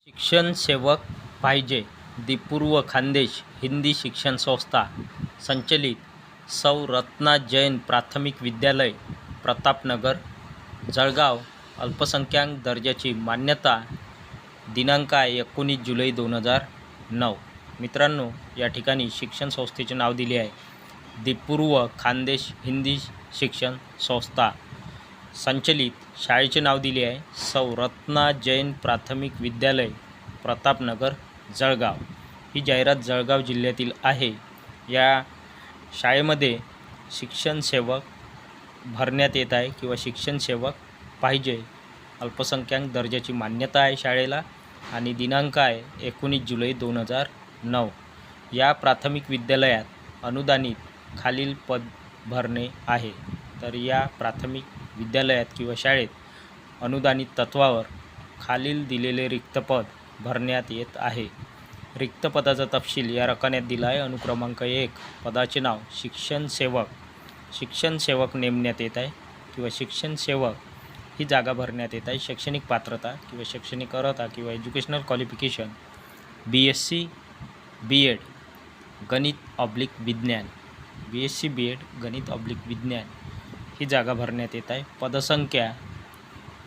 शिक्षण सेवक पाहिजे. दीपूर्व खानदेश हिंदी शिक्षण संस्था संचलित सौ रत्ना जैन प्राथमिक विद्यालय प्रतापनगर जळगाव अल्पसंख्याक दर्जाची मान्यता दिनांक 19 जुलै 2009. मित्रांनो, या ठिकाणी शिक्षण संस्थेचे नाव दिले आहे दीपूर्व खानदेश हिंदी शिक्षण संस्था संचलित. शाळेचे नाव दिले आहे सौ रत्ना जैन प्राथमिक विद्यालय प्रतापनगर जळगाव. ही जाहिरात जळगाव जिल्ह्यातील आहे. या शाळेमध्ये शिक्षण सेवक भरण्यात येत आहे किंवा शिक्षण सेवक पाहिजे. अल्पसंख्याक दर्जाची मान्यता आहे शाळेला आणि दिनांक आहे 19 जुलै 2009. या प्राथमिक विद्यालयात अनुदानित खालील पद भरणे आहे. तर या प्राथमिक विद्यालयात किंवा शाळेत अनुदानित तत्वावर खालील दिलेले रिक्त पद भरण्यात येत आहे. रिक्त पदाचा तपशील या रकान्यात दिला आहे. अनुक्रमांक 1 पदाचे नाव शिक्षण सेवक. शिक्षण सेवक नेमण्यात येत आहे किंवा शिक्षण सेवक ही जागा भरण्यात येत आहे. शैक्षणिक पात्रता किंवा शैक्षणिक अर्हता किंवा educational qualification BSc B.Ed गणित/विज्ञान. BSc B.Ed गणित/विज्ञान ही जागा भरण्यात येत आहे. पदसंख्या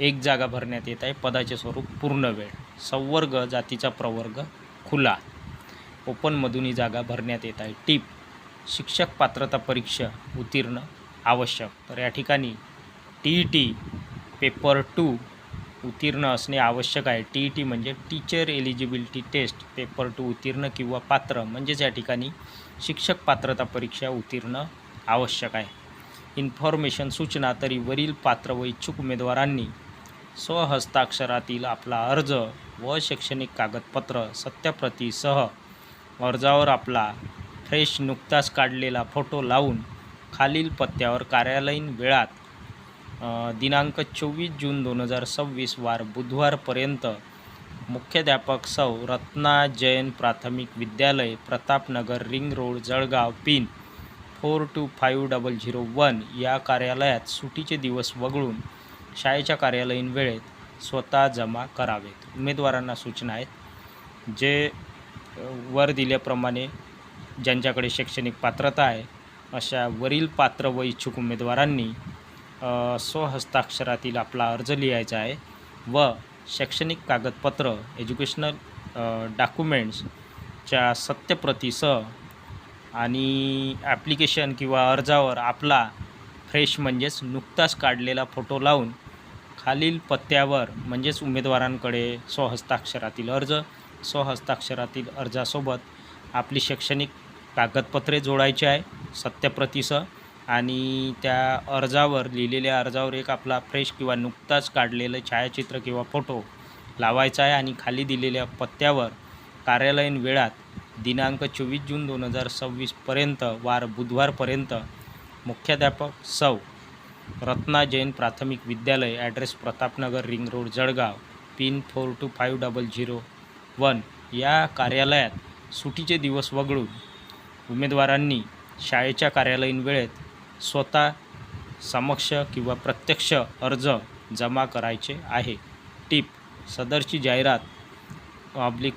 1 जागा भरण्यात येत आहे. पदाचे स्वरूप पूर्ण वेळ. संवर्ग जातीचा प्रवर्ग खुला. ओपनमधून ही जागा भरण्यात येत आहे. टीप शिक्षक पात्रता परीक्षा उत्तीर्ण आवश्यक. तर या ठिकाणी TET पेपर 2 उत्तीर्ण असणे आवश्यक आहे. TET म्हणजे टीचर एलिजिबिलिटी टेस्ट पेपर 2 उत्तीर्ण किंवा पात्र म्हणजेच या ठिकाणी शिक्षक पात्रता परीक्षा उत्तीर्ण आवश्यक आहे. इन्फॉर्मेशन सूचना. तरी वरील पात्र व इच्छुक उमेदवारांनी स्वहस्ताक्षरातील आपला अर्ज व शैक्षणिक कागदपत्र सत्याप्रतीसह अर्जावर आपला फ्रेश नुकताच काढलेला फोटो लावून खालील पत्त्यावर कार्यालयीन वेळात दिनांक 24 जून 2026 वार बुधवारपर्यंत मुख्याध्यापक सौ रत्ना जैन प्राथमिक विद्यालय Pratapnagar ring road Jalgaon pin 425001 या कार्यालयात सुटीचे दिवस वगळून शाळेच्या कार्यालयीन वेळेत स्वतः जमा करावेत. उमेदवारांना सूचना आहेत. जे वर दिल्याप्रमाणे ज्यांच्याकडे शैक्षणिक पात्रता आहे अशा वरील पात्र व इच्छुक उमेदवारांनी स्वहस्ताक्षरातील आपला अर्ज लिहायचा आहे व शैक्षणिक कागदपत्र एज्युकेशनल डॉक्युमेंट्सच्या सत्यप्रतीसह आणि ॲप्लिकेशन किंवा अर्जावर आपला फ्रेश म्हणजेच नुकताच काढलेला फोटो लावून खालील पत्त्यावर म्हणजेच उमेदवारांकडे स्वहस्ताक्षरातील अर्ज, स्वहस्ताक्षरातील अर्जासोबत आपली शैक्षणिक कागदपत्रे जोडायची आहे सत्यप्रतीसह आणि त्या अर्जावर लिहिलेल्या अर्जावर एक आपला फ्रेश किंवा नुकताच काढलेलं छायाचित्र किंवा फोटो लावायचा आहे आणि खाली दिलेल्या पत्त्यावर कार्यालयीन वेळात दिनांक 24 जून 2026 पर्यंत वार बुधवारपर्यंत मुख्याध्यापक सौ रत्ना जैन प्राथमिक विद्यालय address Pratapnagar ring road Jalgaon pin 425001 या कार्यालयात सुटीचे दिवस वगळून उमेदवारांनी शाळेच्या कार्यालयीन वेळेत स्वतः समक्ष किंवा प्रत्यक्ष अर्ज जमा करायचे आहे. टीप सदरची जाहिरात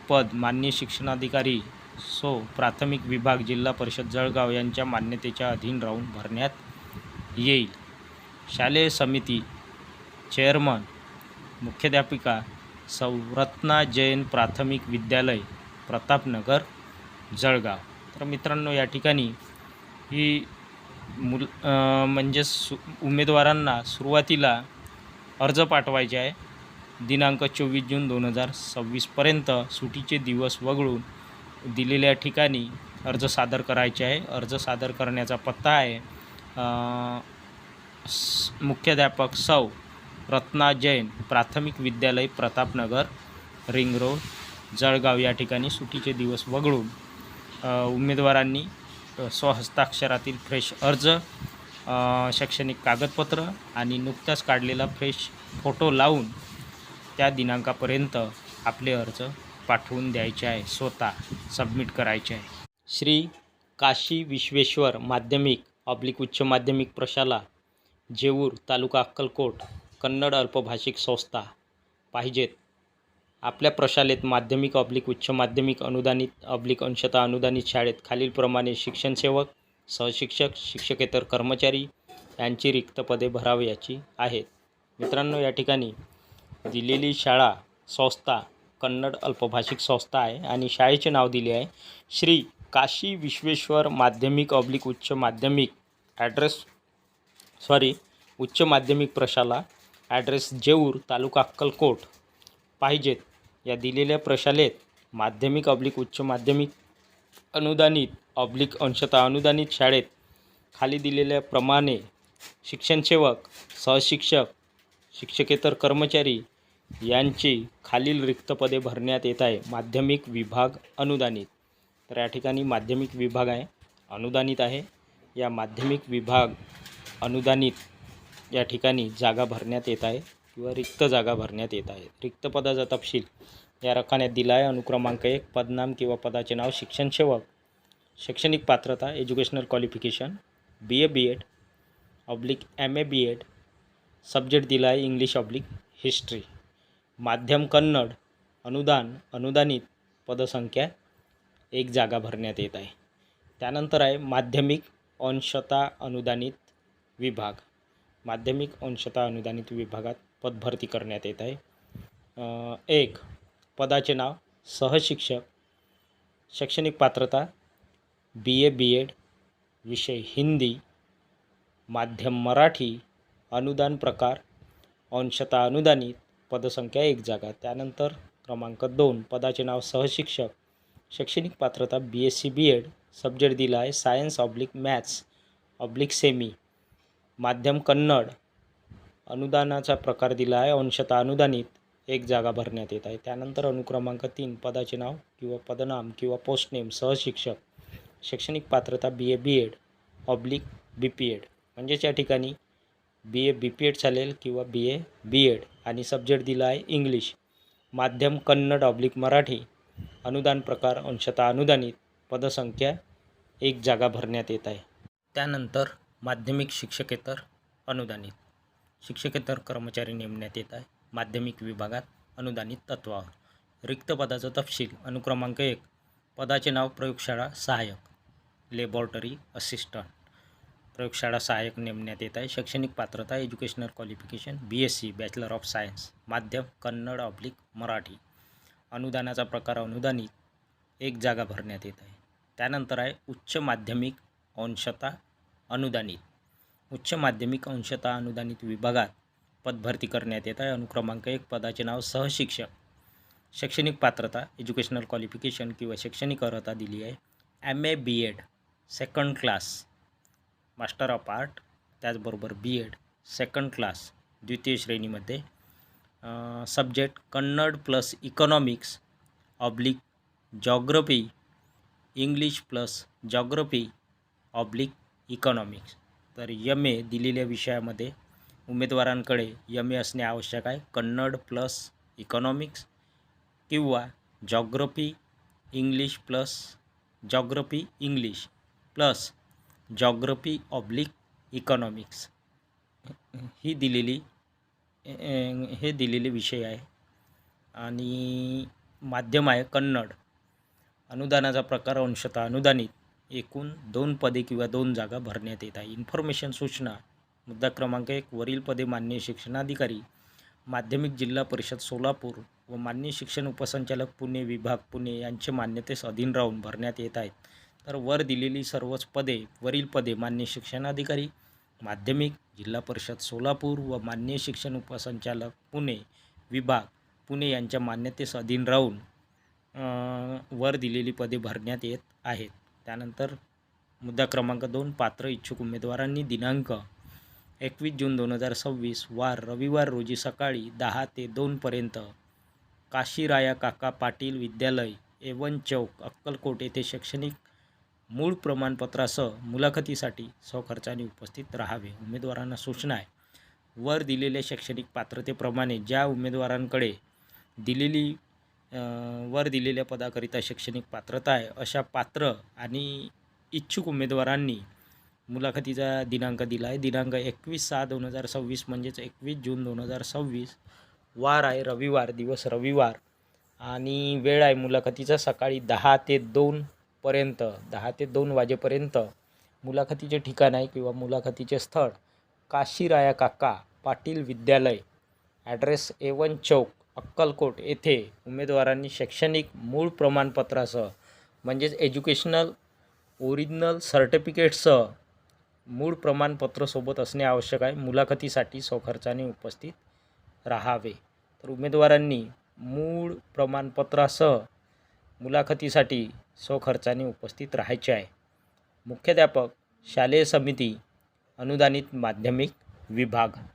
पद माननीय शिक्षणाधिकारी सो प्राथमिक विभाग जिल्हा परिषद जळगाव यांच्या मान्यतेच्या अधीन राहून भरण्यात येईल. शालेय समिती चेअरमन मुख्याध्यापिका सौ रत्ना जैन प्राथमिक विद्यालय प्रतापनगर जळगाव. तर मित्रांनो, या ठिकाणी ही उमेदवारांना सुरुवातीला अर्ज पाठवायचे आहे. दिनांक 24 जून 2026 पर्यंत सुटीचे दिवस वगळून दिलेल्या ठिकाणी अर्ज सादर करायचे आहे. अर्ज सादर करण्याचा पत्ता आहे मुख्याध्यापक सौ रत्ना जैन प्राथमिक विद्यालय प्रतापनगर रिंग रोड जळगाव या ठिकाणी सुटीचे दिवस वगळून उमेदवारांनी स्वहस्ताक्षरातील फ्रेश अर्ज, शैक्षणिक कागदपत्र आणि नुकताच काढलेला फ्रेश फोटो लावून त्या दिनांकापर्यंत आपले अर्ज पाठवून द्यायचे आहे. स्वतः सबमिट करायचे आहे. श्री काशी विश्वेश्वर माध्यमिक/उच्च माध्यमिक प्रशाला जेऊर तालुका अक्कलकोट कन्नड अल्पभाषिक संस्था पाहिजेत. आपल्या प्रशालेत माध्यमिक उच्च माध्यमिक अनुदानित अंशतः अनुदानित शाळेत खालीलप्रमाणे शिक्षण सेवक, सहशिक्षक, शिक्षकेतर कर्मचारी यांची रिक्त पदे भरावयाची आहेत. मित्रांनो, या ठिकाणी दिलेली शाळा संस्था कन्नड अल्पभाषिक संस्था आहे आणि शाळेचे नाव दिले आहे श्री काशी विश्वेश्वर माध्यमिक उच्च माध्यमिक उच्च माध्यमिक प्रशाला ॲड्रेस जेऊर तालुका अक्कलकोट पाहिजेत. या दिलेल्या प्रशालेत माध्यमिक उच्च माध्यमिक अनुदानित अंशतः अनुदानित शाळेत खाली दिलेल्या प्रमाणे शिक्षणसेवक, सहशिक्षक, शिक्षकेतर कर्मचारी यांची खालील रिक्त पदे भरण्यात येत आहे. माध्यमिक विभाग अनुदानित. तर या ठिकाणी माध्यमिक विभाग आहे, अनुदानित आहे. या माध्यमिक विभाग अनुदानित या ठिकाणी जागा भरण्यात येत आहे किंवा रिक्त जागा भरण्यात येत आहे. रिक्त पदाचा तपशील या रकान्यात दिला आहे. अनुक्रमांक 1 पदनाम किंवा पदाचे नाव शिक्षणसेवक. शैक्षणिक पात्रता educational qualification BA BEd MA BEd. Subject दिला आहे इंग्लिश हिस्ट्री. माध्यम कन्नड. अनुदानित पदसंख्या 1 जागा भरण्यात येत आहे. त्यानंतर आहे माध्यमिक अंशतः अनुदानित विभाग. माध्यमिक अंशतः अनुदानित विभागात पदभरती करण्यात येत आहे. 1 पदाचे नाव सहशिक्षक. शैक्षणिक पात्रता BA BEd. विषय हिंदी. माध्यम मराठी. अनुदान प्रकार अंशतः अनुदानित. पदसंख्या 1 जागा. त्यानंतर क्रमांक 2 पदाचे नाव सहशिक्षक. शैक्षणिक पात्रता BSc BEd. सब्जेक्ट दिला आहे सायन्स मॅथ्स सेमी. माध्यम कन्नड. अनुदानाचा प्रकार दिला आहे अंशतः अनुदानित. 1 जागा भरण्यात येत आहे. त्यानंतर अनुक्रमांक 3 पदाचे नाव किंवा पदनाम किंवा पोस्टनेम सहशिक्षक. शैक्षणिक पात्रता BA BEd BPEd. म्हणजेच या ठिकाणी BA BPEd चालेल किंवा BA BEd आणि सब्जेक्ट दिला आहे इंग्लिश. माध्यम कन्नड मराठी. अनुदान प्रकार अंशतः अनुदानित. पदसंख्या 1 जागा भरण्यात येत आहे. त्यानंतर माध्यमिक शिक्षकेतर अनुदानित. शिक्षकेतर कर्मचारी नेमण्यात येत आहे माध्यमिक विभागात अनुदानित तत्वावर. रिक्त पदाचा तपशील अनुक्रमांक 1 पदाचे नाव प्रयोगशाळा सहाय्यक लॅबोरेटरी असिस्टंट. प्रयोगशाळा सहाय्यक नेमण्यात येत आहे. शैक्षणिक पात्रता educational qualification BSc bachelor of science. माध्यम कन्नड मराठी. अनुदानाचा प्रकार अनुदानित. 1 जागा भरण्यात येत आहे. त्यानंतर आहे उच्च माध्यमिक अंशतः अनुदानित. उच्च माध्यमिक अंशतः अनुदानित विभागात पदभरती करण्यात येत आहे. अनुक्रमांक 1 पदाचे नाव सहशिक्षक. शैक्षणिक पात्रता एज्युकेशनल क्वालिफिकेशन किंवा शैक्षणिक अर्हता दिली आहे MA BEd second class master of art. त्याचबरोबर BEd सेकंड क्लास द्वितीय श्रेणीमध्ये. Subject Kannada plus economics geography. English plus geography economics. तर MA दिलेल्या विषयामध्ये उमेदवारांकडे MA असणे आवश्यक आहे. कन्नड प्लस इकॉनॉमिक्स किंवा geography English plus geography English plus geography economics हे दिलेले विषय आहे. आणि माध्यम आहे कन्नड. अनुदानाचा प्रकार अंशतः अनुदानित. एकूण 2 पदे किंवा 2 जागा भरण्यात येत आहे. इन्फॉर्मेशन सूचना मुद्दा क्रमांक 1 वरील पदे माननीय शिक्षणाधिकारी माध्यमिक जिल्हा परिषद सोलापूर व माननीय शिक्षण उपसंचालक पुणे विभाग पुणे यांचे मान्यतेस अधीन राहून भरण्यात येत आहेत. तर वर दिलेली सर्वच पदे वरील पदे माननीय शिक्षणाधिकारी माध्यमिक जिल्हा परिषद सोलापूर व माननीय शिक्षण उपसंचालक पुणे विभाग पुणे यांच्या मान्यतेस अधीन राहून वर दिलेली पदे भरण्यात येत आहेत. त्यानंतर मुद्दा क्रमांक 2 पात्र इच्छुक उमेदवारांनी दिनांक 21 जून 2026 वार रविवार रोजी सकाळी 10 ते 2 पर्यंत काशीराया काका पाटील विद्यालय एवन चौक अक्कलकोट येथे शैक्षणिक मूळ प्रमाणपत्रासह मुलाखतीसाठी स्वखर्चाने उपस्थित राहावे. उमेदवारांना सूचना आहे वर दिलेल्या शैक्षणिक पात्रतेप्रमाणे ज्या उमेदवारांकडे वर दिलेल्या पदाकरिता शैक्षणिक पात्रता आहे अशा पात्र आणि इच्छुक उमेदवारांनी मुलाखतीचा दिनांक दिला आहे. दिनांक 21/6/2026 म्हणजेच 21 जून 2026 वार आहे रविवार. दिवस रविवार आणि वेळ आहे मुलाखतीचा सकाळी 10 ते 2 पर्यंत 10 ते 2 वाजेपर्यंत. मुलाखतीचे ठिकाण आहे किंवा मुलाखतीचे स्थळ काशीराया काका पाटील विद्यालय, ॲड्रेस A1 चौक, अक्कलकोट येथे उमेदवारांनी शैक्षणिक मूळ प्रमाणपत्रासह म्हणजेच एज्युकेशनल ओरिजिनल सर्टिफिकेटसह मूळ प्रमाणपत्र सोबत असणे आवश्यक आहे. मुलाखतीसाठी स्वखर्चाने उपस्थित राहावे. तर उमेदवारांनी मूळ प्रमाणपत्रासह मुलाखतीसाठी स्वखर्चाने उपस्थित राहायचे आहे. मुख्याध्यापक शालेय समिती अनुदानित माध्यमिक विभाग.